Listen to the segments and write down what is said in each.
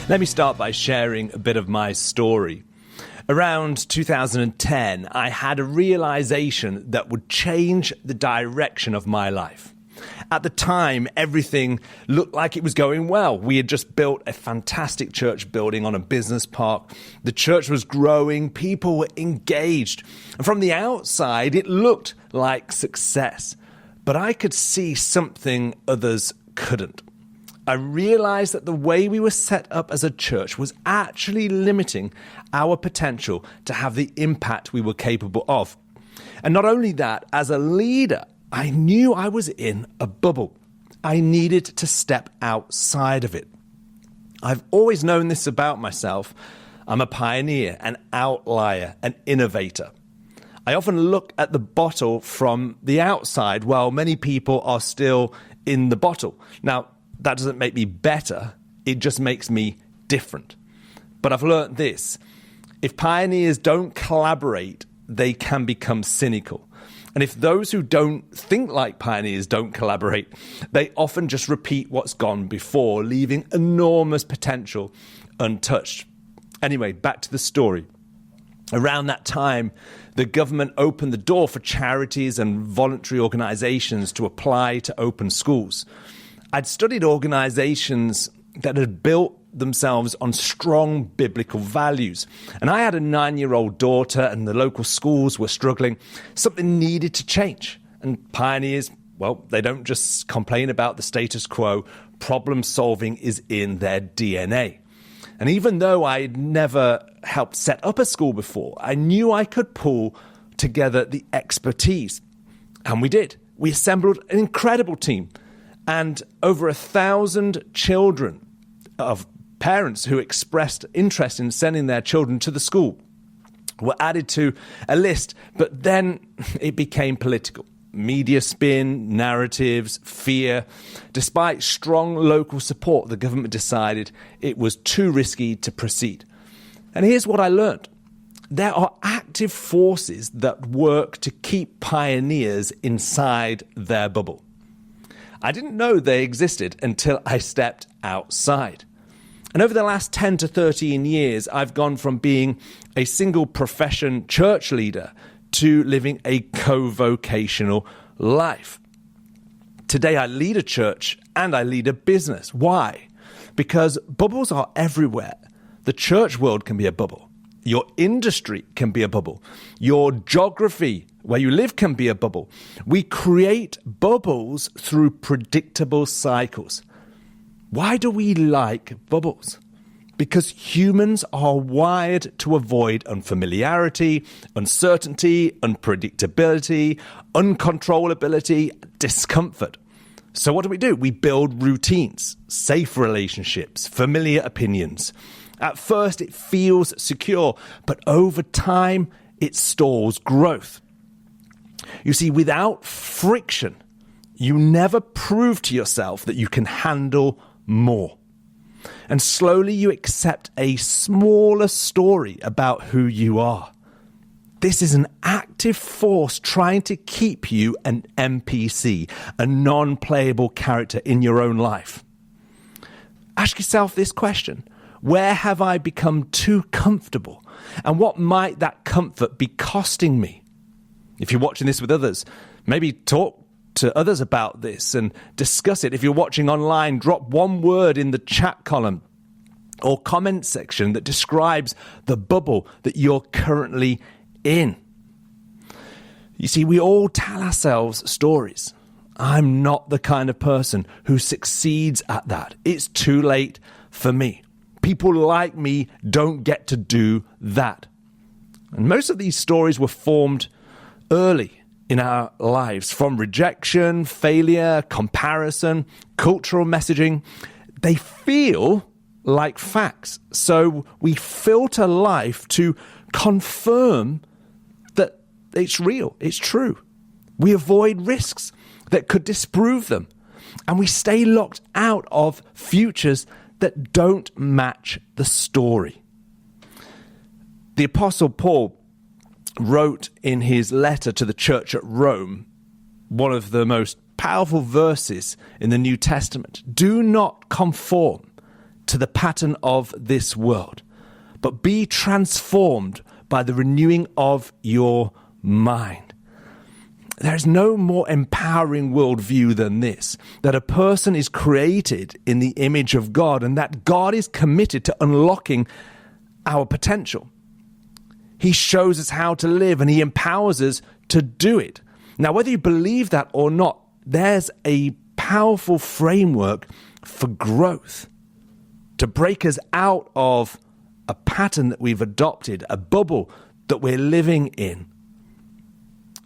Let me start by sharing a bit of my story. Around 2010, I had a realization that would change the direction of my life. At the time, everything looked like it was going well. We had just built a fantastic church building on a business park. The church was growing, people were engaged. And from the outside, it looked like success. But I could see something others couldn't. I realized that the way we were set up as a church was actually limiting our potential to have the impact we were capable of. And not only that, as a leader, I knew I was in a bubble. I needed to step outside of it. I've always known this about myself. I'm a pioneer, an outlier, an innovator. I often look at the bottle from the outside while many people are still in the bottle. Now, that doesn't make me better, it just makes me different. But I've learned this: if pioneers don't collaborate, they can become cynical. And if those who don't think like pioneers don't collaborate, they often just repeat what's gone before, leaving enormous potential untouched. Anyway, back to the story. Around that time, the government opened the door for charities and voluntary organizations to apply to open schools. I'd studied organizations that had built themselves on strong biblical values. And I had a 9-year-old daughter and the local schools were struggling. Something needed to change. And pioneers, well, they don't just complain about the status quo. Problem solving is in their DNA. And even though I'd never helped set up a school before, I knew I could pull together the expertise. And we did. We assembled an incredible team. And over 1,000 children of parents who expressed interest in sending their children to the school were added to a list. But then it became political. Media spin, narratives, fear. Despite strong local support, the government decided it was too risky to proceed. And here's what I learned. There are active forces that work to keep pioneers inside their bubble. I didn't know they existed until I stepped outside. And over the last 10 to 13 years, I've gone from being a single profession church leader to living a co-vocational life. Today, I lead a church and I lead a business. Why? Because bubbles are everywhere. The church world can be a bubble. Your industry can be a bubble. Your geography, where you live, can be a bubble. We create bubbles through predictable cycles. Why do we like bubbles? Because humans are wired to avoid unfamiliarity, uncertainty, unpredictability, uncontrollability, discomfort. So what do? We build routines, safe relationships, familiar opinions. At first, it feels secure, but over time, it stalls growth. You see, without friction, you never prove to yourself that you can handle more. And slowly you accept a smaller story about who you are. This is an active force trying to keep you an NPC, a non-playable character in your own life. Ask yourself this question: where have I become too comfortable? And what might that comfort be costing me? If you're watching this with others, maybe talk to others about this and discuss it. If you're watching online, drop one word in the chat column or comment section that describes the bubble that you're currently in. You see, we all tell ourselves stories. I'm not the kind of person who succeeds at that. It's too late for me. People like me don't get to do that. And most of these stories were formed early in our lives, from rejection, failure, comparison, cultural messaging. They feel like facts. So we filter life to confirm that it's real, it's true. We avoid risks that could disprove them. And we stay locked out of futures that don't match the story. The Apostle Paul wrote in his letter to the church at Rome, one of the most powerful verses in the New Testament: do not conform to the pattern of this world, but be transformed by the renewing of your mind. There is no more empowering worldview than this, that a person is created in the image of God and that God is committed to unlocking our potential. He shows us how to live and he empowers us to do it. Now, whether you believe that or not, there's a powerful framework for growth to break us out of a pattern that we've adopted, a bubble that we're living in.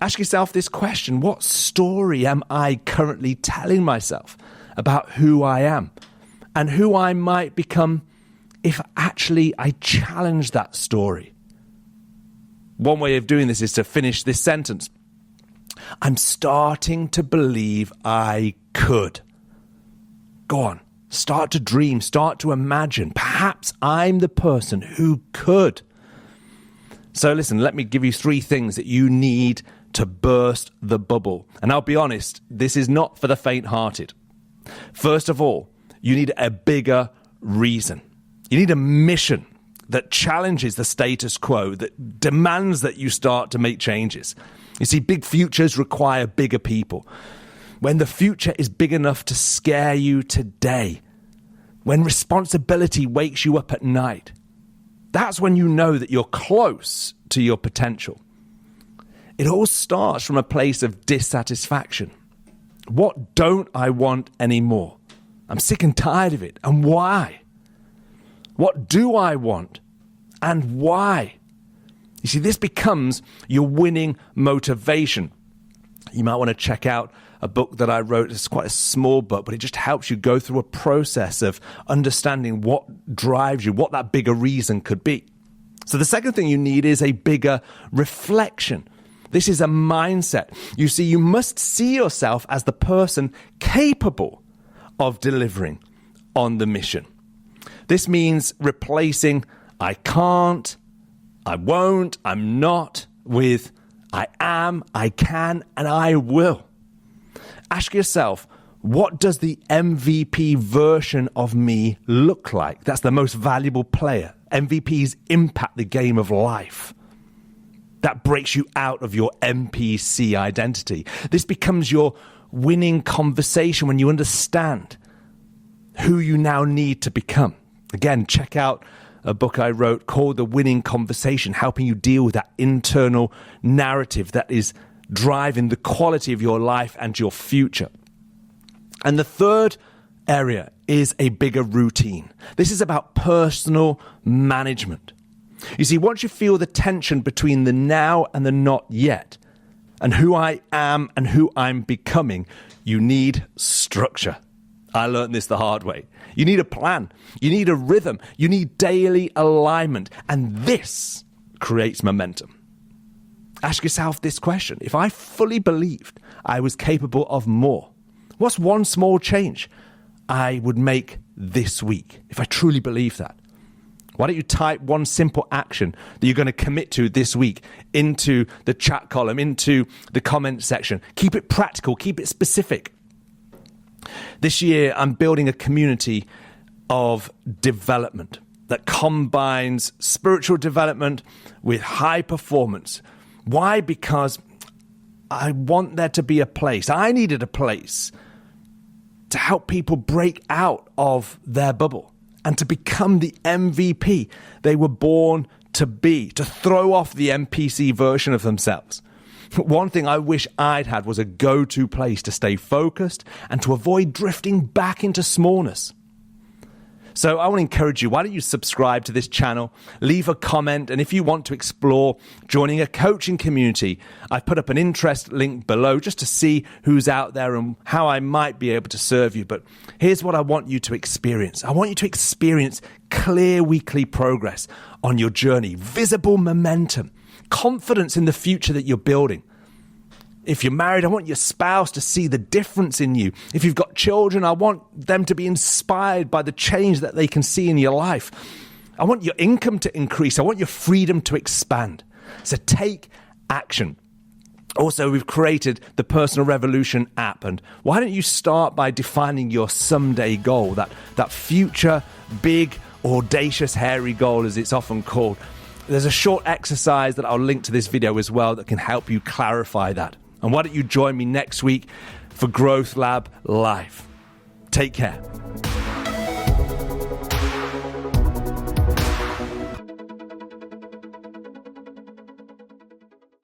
Ask yourself this question: what story am I currently telling myself about who I am and who I might become if actually I challenge that story? One way of doing this is to finish this sentence. I'm starting to believe I could. Go on, start to dream, start to imagine. Perhaps I'm the person who could. So listen, let me give you 3 things that you need to burst the bubble. And I'll be honest, this is not for the faint-hearted. First of all, you need a bigger reason. You need a mission that challenges the status quo, that demands that you start to make changes. You see, big futures require bigger people. When the future is big enough to scare you today, when responsibility wakes you up at night, that's when you know that you're close to your potential. It all starts from a place of dissatisfaction. What don't I want anymore? I'm sick and tired of it. And why? What do I want? And why? You see, this becomes your winning motivation. You might want to check out a book that I wrote. It's quite a small book, but it just helps you go through a process of understanding what drives you, what that bigger reason could be. So the second thing you need is a bigger reflection. This is a mindset. You see, you must see yourself as the person capable of delivering on the mission. This means replacing I can't, I won't, I'm not with I am, I can, and I will. Ask yourself, what does the MVP version of me look like? That's the most valuable player. MVPs impact the game of life. That breaks you out of your NPC identity. This becomes your winning conversation when you understand who you now need to become. Again, check out a book I wrote called The Winning Conversation, helping you deal with that internal narrative that is driving the quality of your life and your future. And the third area is a bigger routine. This is about personal management. You see, once you feel the tension between the now and the not yet, and who I am and who I'm becoming, you need structure. I learned this the hard way. You need a plan. You need a rhythm. You need daily alignment. And this creates momentum. Ask yourself this question. If I fully believed I was capable of more, what's one small change I would make this week if I truly believe that? Why don't you type one simple action that you're going to commit to this week into the chat column, into the comment section. Keep it practical. Keep it specific. This year, I'm building a community of development that combines spiritual development with high performance. Why? Because I want there to be a place. I needed a place to help people break out of their bubble and to become the MVP they were born to be, to throw off the NPC version of themselves. One thing I wish I'd had was a go-to place to stay focused and to avoid drifting back into smallness. So I want to encourage you, why don't you subscribe to this channel, leave a comment, and if you want to explore joining a coaching community, I've put up an interest link below just to see who's out there and how I might be able to serve you. But here's what I want you to experience. I want you to experience clear weekly progress on your journey, visible momentum, confidence in the future that you're building. If you're married, I want your spouse to see the difference in you. If you've got children, I want them to be inspired by the change that they can see in your life. I want your income to increase. I want your freedom to expand. So take action. Also, we've created the Personal Revolution app. And why don't you start by defining your someday goal, that future, big, audacious, hairy goal, as it's often called. There's a short exercise that I'll link to this video as well that can help you clarify that. And why don't you join me next week for Growth Lab Live? Take care.